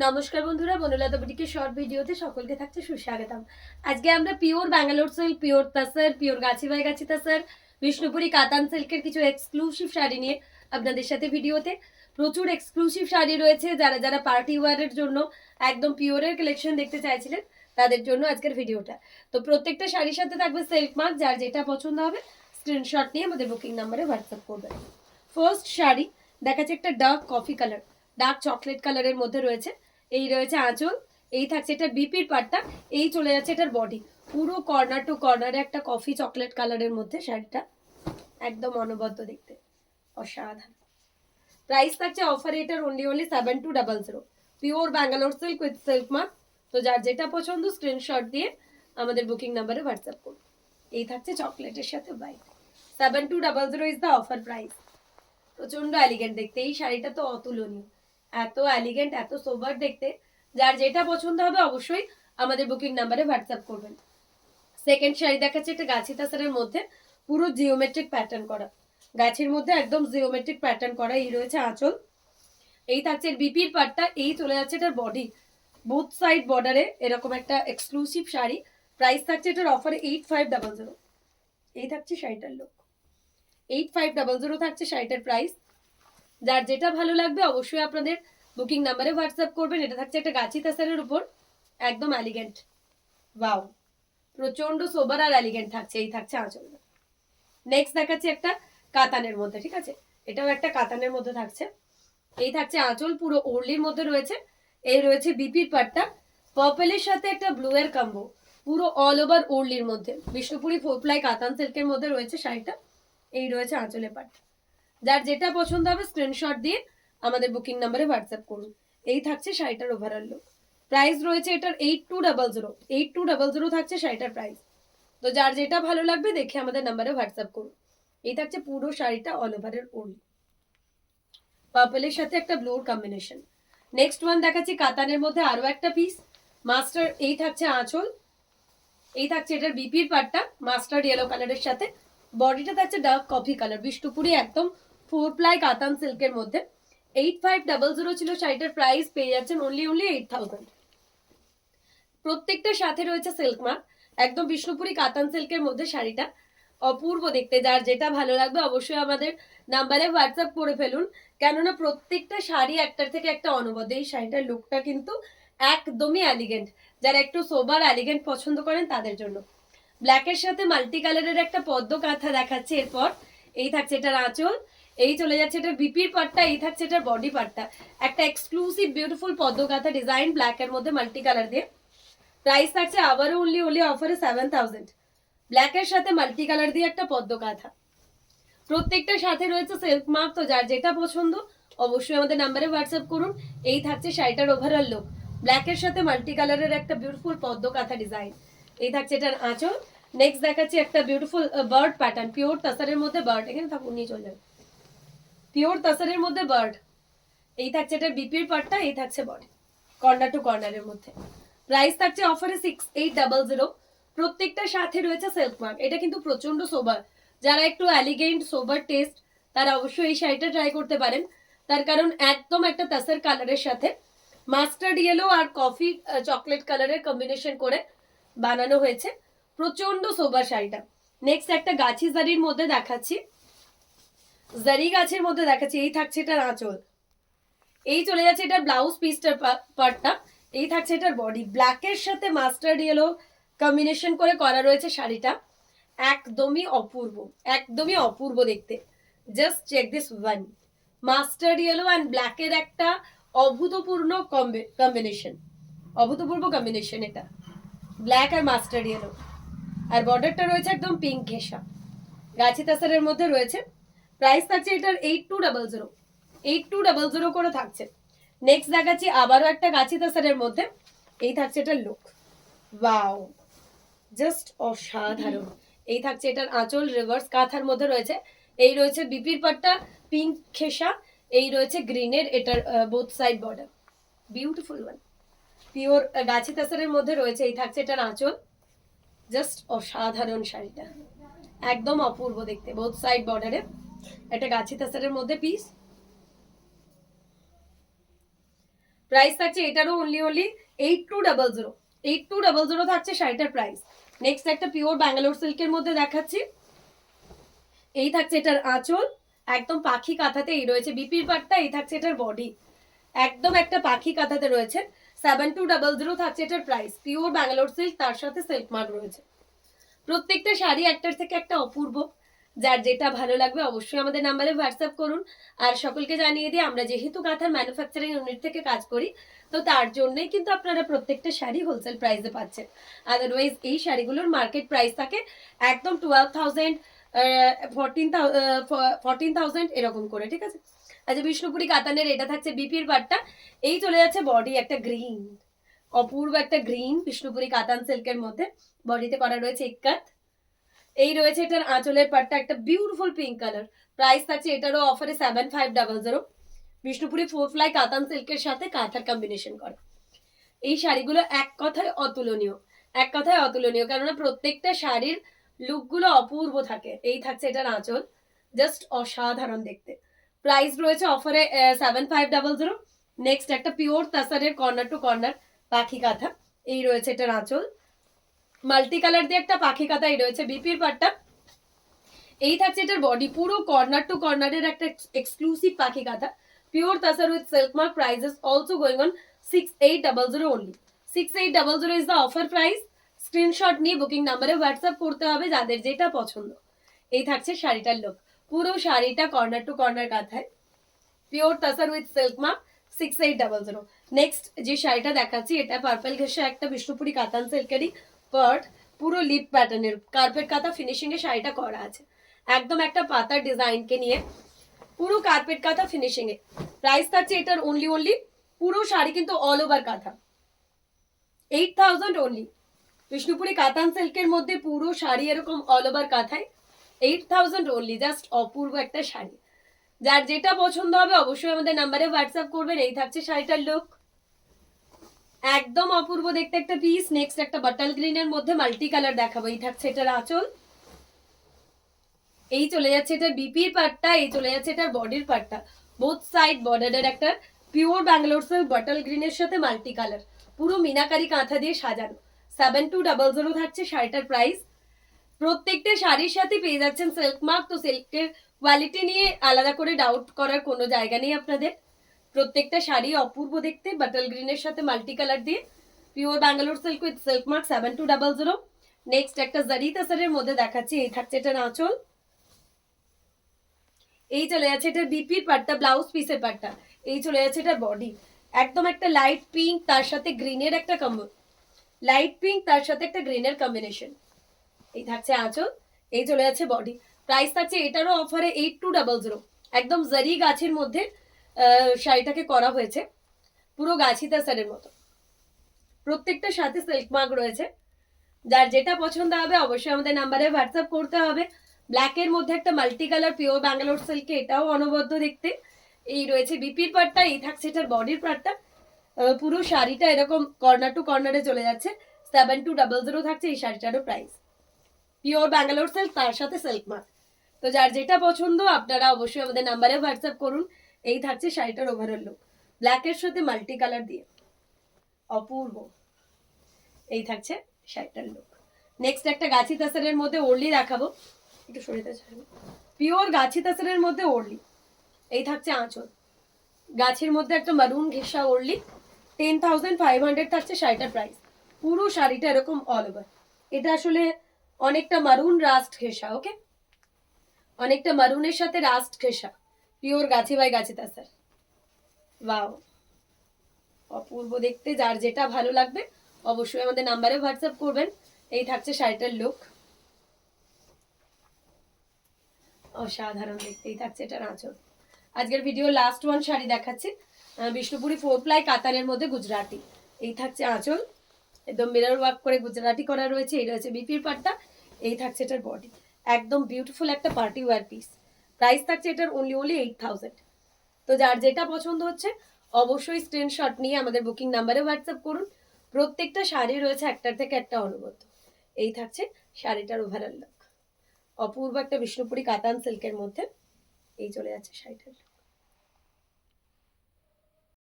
নমস্কার বন্ধুরা, বনলতা বুটিকের শর্ট ভিডিওতে সকলকে থাকছে সুস্বাগতম। আজকে আমরা pure Bangalore silk, pure তাসার, pure Gachhi by গাছি তাসার, বিষ্ণুপুরি কাতান সিল্কের কিছু এক্সক্লুসিভ শাড়ি নিয়ে আপনাদের সাথে ভিডিওতে প্রচুর এক্সক্লুসিভ শাড়ি রয়েছে। যারা যারা পার্টি ওয়ারের জন্য একদম পিওরের কালেকশন দেখতে চাইছিলেন তাদের জন্য আজকের ভিডিওটা। তো প্রত্যেকটা শাড়ির সাথে থাকবে সিল্ক মার্ক, যার যেটা পছন্দ হবে স্ক্রিনশট নিয়ে আমাদের বুকিং নাম্বারে হোয়াটসঅ্যাপ করবেন। ফার্স্ট শাড়ি দেখাচ্ছে একটা dark coffee colour, dark chocolate কালারের মধ্যে রয়েছে। এই রয়েছে আঁচল, এই থাকছে এটা বিপির পাটটা, এই চলে যাচ্ছে এটার বডি। পুরো কর্নার টু কর্নারে একটা কফি চকলেট কালারের মধ্যে শাড়িটা, একদম অনবদ্য দেখতে, অসাধারণ। প্রাইস থাকছে অফারে এটার only 7200, pure Bangalore silk with silk mark. তো যার যেটা পছন্দ স্ক্রিনশট দিয়ে আমাদের বুকিং নাম্বারে হোয়াটসঅ্যাপ করুন। এই থাকছে চকলেটের সাথে white. 7200 is the offer price. প্রচন্ড এলিগেন্ট দেখতে এই শাড়িটা, তো অতুলনীয়, এত এলিগেন্ট, এত সোবার দেখতে। যার যেটা পছন্দ হবে অবশ্যই আমাদের বুকিং নাম্বারে হোয়াটসঅ্যাপ করবেন। সেকেন্ড শাড়ি দেখাচ্ছে একটা গাছি তাসারের মধ্যে, পুরো জিওমেট্রিক প্যাটার্ন করা, গাছের মধ্যে একদম জিওমেট্রিক প্যাটার্ন করা। এই রয়েছে আঁচল, এই থাকছে বিপির পাটটা, এই চলে যাচ্ছে এটার বডি। বোথ সাইড বর্ডারে এরকম একটা এক্সক্লুসিভ শাড়ি। প্রাইস থাকছে এটার অফারে 8500। এই থাকছে শাড়িটার লুক, 8500 থাকছে শাড়িটার প্রাইস। যার যেটা ভালো লাগবে অবশ্যই আপনাদের বুকিং নাম্বারে হোয়াটসঅ্যাপ করবেন। এটা থাকছে একটা গাছি তাসারের উপর, একদম এলিগেন্ট, ওয়াও, প্রচন্ড সোবার আর এলিগেন্ট থাকছে। এই থাকছে আঁচল। নেক্সট দেখাচ্ছি একটা কাতানের মধ্যে, ঠিক আছে, এটাও একটা কাতানের মধ্যে থাকছে। এই থাকছে আঁচল, পুরো ওর্লির মধ্যে রয়েছে। এই রয়েছে বিপির পাটটা, পার্পলের সাথে একটা ব্লু এর কম্বো, পুরো অল ওভার ওর্লির মধ্যে। বিষ্ণুপুরি 4 প্লাই কাতান সিল্কের মধ্যে রয়েছে শাড়িটা। এই রয়েছে আঁচলের পাট। যার যেটা পছন্দ হবে স্ক্রিনশট দিয়ে আমাদের বুকিং নাম্বারে হোয়াটসঅ্যাপ করুন। এই থাকছে শাড়িটার ওভারঅল লুক। প্রাইস রয়েছে এটার 8200, 8200 থাকছে শাড়িটার প্রাইস। তো যার যেটা ভালো লাগবে দেখে আমাদের নাম্বারে হোয়াটসঅ্যাপ করুন। এই থাকছে পুরো শাড়িটা অল ওভারের ওড়ি, পার্পলের সাথে একটা ব্লুর কম্বিনেশন। নেক্সট ওয়ান দেখাচ্ছি কাতানের মধ্যে আরো একটা পিস মাস্টার। এই থাকছে আঁচল, এই থাকছে এটার বিপির পাটটা মাস্টার্ড ইয়েলো কালারের সাথে, বডিটা থাকছে ডার্ক কফি কালার, বিষ্ণুপুরি একদম 4 প্লাই কাতান সিল্কের মধ্যে। 8500 ছিল শাড়িটার প্রাইস, পেয়ে যাচ্ছেন অনলি 8000। প্রত্যেকটা সাথে রয়েছে সিল্ক মার্ক, একদম বিষ্ণুপুরি কাতান সিল্কের মধ্যে শাড়িটা অপূর্ব দেখতে। যার যেটা ভালো লাগবে অবশ্যই আমাদের নাম্বারে হোয়াটসঅ্যাপ করে ফেলুন, কেননা প্রত্যেকটা শাড়ি একটার থেকে একটা অনবদ্য। এই শাড়িটার লুকটা কিন্তু একদমই এলিগেন্ট, যারা একটু সোবার এলিগেন্ট পছন্দ করেন তাদের জন্য। ব্ল্যাকের সাথে মাল্টি কালারের একটা পদ্ম কাঁথা দেখাচ্ছে এরপর। এই থাকছে এটার আঁচল, এই চলে যাচ্ছে এটার বিপির পাটটা, এই থাকছে এটার বডি পাটটা, একটা এক্সক্লুসিভ বিউটিফুল পদ্ম কাঁথা ডিজাইন ব্ল্যাকের মধ্যে মাল্টি কালার দিয়ে। প্রাইস থাকছে আবারও অনলি অফারে 7000, ব্ল্যাকের সাথে মাল্টি কালার দিয়ে একটা পদ্ম কাঁথা। প্রত্যেকটা সাথে রয়েছে সিল্ক মার্ক। তো যার যেটা পছন্দ অবশ্যই আমাদের নাম্বারে হোয়াটসঅ্যাপ করুন। এই থাকছে শাড়িটার ওভারঅল লুক, ব্ল্যাকের সাথে মাল্টি কালারের একটা বিউটিফুল পদ্ম কাঁথা ডিজাইন। এই থাকছে এটার আঁচল। নেক্সট দেখাচ্ছি একটা বিউটিফুল বার্ড প্যাটার্ন, পিওর তাসারের মধ্যে বার্ড, এখানে থাকুন নিয়ে চলে যাবে, পিওর তাসারের মধ্যে বার্ড। এই থাকছে এটার বিপির পার্টটা, এই থাকছে বডি, কর্নার টু কর্নারের মধ্যে। প্রাইস থাকছে অফারে 6800। প্রত্যেকটা সাথে রয়েছে সিল্ক মার্ক। এটা কিন্তু প্রচন্ড সোবার, যারা একটু এলিগেন্ট সোবার টেস্ট তারা অবশ্যই এই শাড়িটা ট্রাই করতে পারেন। তার কারণ একদম একটা তাসার কালারের সাথে মাস্টার্ড ইয়েলো আর কফি চকলেট কালারের কম্বিনেশন করে বানানো হয়েছে, প্রচন্ড সোবার শাড়িটা। নেক্সট একটা গাছি জারির মধ্যে দেখাচ্ছি, জারি গাছের মধ্যে দেখাচ্ছি। এই থাকছে এটার আঁচল, এই চলে যাচ্ছে এটার ব্লাউজ পিসটার পার্টটা, এই থাকছে এটার বডি। ব্ল্যাকের সাথে মাস্টার্ড ইয়েলো কম্বিনেশন করে করা রয়েছে শাড়িটা, একদমই অপূর্ব, একদমই অপূর্ব দেখতে। Just check this one, mustard yellow and ব্ল্যাকের একটা অভূতপূর্ণ কম্বিনেশন, অভূতপূর্ব কম্বিনেশন এটা, ব্ল্যাক আর মাস্টার্ড ইয়েলো। আর বর্ডারটা রয়েছে একদম পিঙ্ক ঘেঁষা, গাছি তাসারের মধ্যে রয়েছে। প্রাইস থাকছে এটার 8200, 8200 করে থাকছে। নেক্সট দেখাচ্ছি আবারও একটা গাছি তাসারের মধ্যে। এই থাকছে এটার লুক, ওয়াও, জাস্ট অসাধারণ। এই থাকছে এটার আঁচল, রিভার্স কাঁথার মধ্যে রয়েছে। এই রয়েছে বিপির পাট্টা পিঙ্ক খেসা, এই রয়েছে গ্রিনের এটার both side border, beautiful one, pure গাছি তাসারের মধ্যে রয়েছে। এই থাকছে এটার আঁচল, জাস্ট অসাধারণ শাড়িটা, একদম অপূর্ব দেখতে, বোথ সাইড বর্ডারে একটা গাছি তাসারের মধ্যে পিস। প্রাইস থাকছে এটারও অনলি 8200, 8200 থাকছে শাড়িটার প্রাইস। নেক্সট একটা পিওর ব্যাঙ্গালোর সিল্কের মধ্যে দেখাচ্ছি। এই থাকছে এটার আঁচল, একদম পাখি কাঁথাতে এই রয়েছে বিপির পাটটা। এই থাকছে এটার বডি, একদম একটা পাখি কাঁথাতে রয়েছে। 7200 থাকছে এটার প্রাইস। পিওর ব্যাঙ্গালোর সিল্ক, তার সাথে সিল্ক মার্ক রয়েছে। প্রত্যেকটা শাড়ি একটার থেকে একটা অপূর্ব। যার যেটা ভালো লাগবে অবশ্যই আমাদের নাম্বারে হোয়াটসঅ্যাপ করুন। আর সকলকে জানিয়ে দিই, আমরা যেহেতু কাঁথার ম্যানুফ্যাকচারিং ইউনিট থেকে কাজ করি, তো তার জন্যই কিন্তু আপনারা প্রত্যেকটা শাড়ি হোলসেল প্রাইসে পাচ্ছেন। আদারওয়াইজ এই শাড়িগুলোর মার্কেট প্রাইস থাকে একদম 12,000, 14,000 এরকম করে, ঠিক আছে। আচ্ছা, বিষ্ণুপুরি কাতানের এটা থাকছে বিপির পাটটা। এই চলে যাচ্ছে বডি, একটা গ্রিন, অপূর্ব একটা গ্রিন বিষ্ণুপুরি কাতান সিল্কের মধ্যে বডিতে করা রয়েছে ইক্কাত। এই রয়েছে এটার আঁচলের পাটটা, একটা বিউটিফুল পিঙ্ক কালার। প্রাইস থাকছে এটারও অফারে 7500। বিষ্ণুপুরি 4 ফ্লাই কাতান সিল্কের সাথে কাঁথার কম্বিনেশন করা এই শাড়িগুলো এক কথায় অতুলনীয়, এক কথায় অতুলনীয়, কেননা প্রত্যেকটা শাড়ির লুকগুলো অপূর্ব থাকে। এই থাকছে এটার আঁচল, জাস্ট অসাধারণ দেখতে। প্রাইস রয়েছে অফারে 7500। নেক্সট একটা পিওর তাসারের কর্নার টু কর্নার পাখি কাঁথা। এই রয়েছে এটার আঁচল, মাল্টি কালার দিয়ে একটা পাখি কাঁথা। এই রয়েছে বিপির পাটটা। এই থাকছে এটার বডি, পুরো কর্নার টু কর্নারের একটা এক্সক্লুসিভ পাখি কাঁথা, pure tussar with silk mark. Prices also going on 6800 only. 6800 is the offer price. Screenshot নিয়ে বুকিং নাম্বারে হোয়াটসঅ্যাপ করতে হবে যাদের যেটা পছন্দ। এই থাকছে শাড়িটার লুক, পুরো শাড়িটা কর্নার টু কর্নার কাঁথায়, pure tussar with silk mark, 6800। Next যে শাড়িটা দেখাচ্ছি, এটা পার্পল ঘেঁষা একটা বিষ্ণুপুরি কাতান সিল্কেরই পার্ট, পুরো লিপ প্যাটার্নের কার্পেট কাঁথা ফিনিশিং এ শাড়িটা করা আছে, একদম একটা পাতার ডিজাইনকে নিয়ে পুরো কার্পেট কাঁথা ফিনিশিং এ। প্রাইস থাকছে এটার অনলি পুরো শাড়ি কিন্তু অল ওভার কাঁথা 8000 অনলি। বিষ্ণুপুরি কাতান সিল্কের মধ্যে পুরো শাড়ি এরকম অল ওভার কাঁথায় 8000 অনলি। জাস্ট অপূর্ব একটা শাড়ি। যার যেটা পছন্দ হবে অবশ্যই আমাদের নাম্বারে হোয়াটসঅ্যাপ করবেন। এই থাকছে শাড়িটার লুক, একদম অপূর্ব দেখতে একটা পিস। নেক্সট একটা বাটাল গ্রিনের মধ্যে মাল্টি কালার দেখাবো। এই থাকছে এটার আঁচল, এই চলে যাচ্ছে এটার বিপির পার্টটা, এই চলে যাচ্ছে এটার বডির পার্টটা। বোথ সাইড বর্ডারের একটা পিওর ব্যাঙ্গালোর সিল্ক বাটাল গ্রিনের সাথে মাল্টি কালার, পুরো মিনাকারি কাঁথা দিয়ে সাজানো। 7200 থাকছে শাড়িটার প্রাইস। প্রত্যেকটা শাড়ির সাথে পেয়ে যাচ্ছেন সিল্ক মার্ক। তো সিল্কের কোয়ালিটি নিয়ে আলাদা করে ডাউট করার কোনো জায়গা নেই আপনাদের। প্রত্যেকটা শাড়ি অপূর্ব দেখতে, বাটাল গ্রিনের সাথে মাল্টি কালার দিয়ে, pure Bangalore silk with silk mark, 7200। Next একটা জারি তাসারের মধ্যে দেখাচ্ছি। এই থাকছে এটার আঁচল, এই চলে যাচ্ছে এটার বিপির পাটটা, ব্লাউজ পিসের পাটটা। এই চলে যাচ্ছে এটার বডি, একদম একটা লাইট পিঙ্ক তার সাথে গ্রিনের একটা লাইট পিঙ্ক তার সাথে একটা গ্রিনের কম্বিনেশন। এই থাকছে আঁচল, এই চলে যাচ্ছে বডি। প্রাইস থাকছে এটারও অফারে 8200। একদম জারি গাছের মধ্যে শাড়িটাকে করা হয়েছে, পুরো গাছি তাসারের মতো। প্রত্যেকটা সাথে সিল্ক মার্ক রয়েছে। যার যেটা পছন্দ হবে অবশ্যই আমাদের নাম্বারে হোয়াটসঅ্যাপ করতে হবে। ব্ল্যাকের মধ্যে একটা মাল্টি কালার পিওর ব্যাঙ্গালোর সিল্কে, এটাও অনবদ্য দেখতে। এই রয়েছে বিপির পার্টটা, এই থাকছে এটার বডির পার্টটা। পুরো শাড়িটা এরকম কর্নার টু কর্নারে চলে যাচ্ছে। 7200 থাকছে এই শাড়িটারও প্রাইস। পিওর ব্যাঙ্গালোর সিল্ক, তার সাথে সিল্ক মার্ক। তো যার যেটা পছন্দ আপনারা অবশ্যই আমাদের নাম্বারে হোয়াটসঅ্যাপ করুন। এই থাকছে শাড়িটার ওভারঅল লুক, ব্ল্যাকের সাথে মাল্টি কালার দিয়ে অপূর্ব। এই থাকছে শাড়িটার লুক। নেক্সট একটা গাছি তাসারের মধ্যে ওড়লি দেখাবো, একটু সরিতে চাই, পিওর গাছি তাসারের মধ্যে ওড়লি। এই থাকছে আঁচল, গাছের মধ্যে একটা মারুন ঘেঁষা ওড়লি। 10,500 থাকছে শাড়িটার প্রাইস। পুরো শাড়িটা এরকম অল ওভার। এটা আসলে অনেকটা মারুন রাস্ট ঘেঁষা, ওকে, অনেকটা মারুনের সাথে রাস্ট ঘেঁষা, pure Gachhi by Gachhi তাসার। Wow, অপূর্ব দেখতে। যার যেটা ভালো লাগবে অবশ্যই আমাদের নাম্বারে হোয়াটসঅ্যাপ করবেন। এই থাকছে শাড়িটার লুক, অসাধারণ দেখতে। এই থাকছে এটার আঁচল। আজকের ভিডিও লাস্ট ওয়ান শাড়ি দেখাচ্ছি, বিষ্ণুপুরি 4 প্লাই কাতানের মধ্যে গুজরাটি। এই থাকছে আঁচল, একদম মিরর ওয়ার্ক করে গুজরাটি করা রয়েছে। এই রয়েছে বিপির পাটটা, এই থাকছে এটার বডি, একদম বিউটিফুল একটা পার্টি ওয়্যার পিস। প্রাইস থাকছে এটার অনলি 8000। তো যার যেটা পছন্দ হচ্ছে অবশ্যই স্ক্রিনশট নিয়ে আমাদের বুকিং নাম্বারে হোয়াটসঅ্যাপ করুন। প্রত্যেকটা শাড়ি রয়েছে একটার থেকে একটা অনবদ্য। এই থাকছে শাড়িটার ওভারঅল লুক, অপূর্ব একটা বিষ্ণুপুরি কাতান সিল্কের মধ্যে। এই চলে যাচ্ছে শাড়িটার।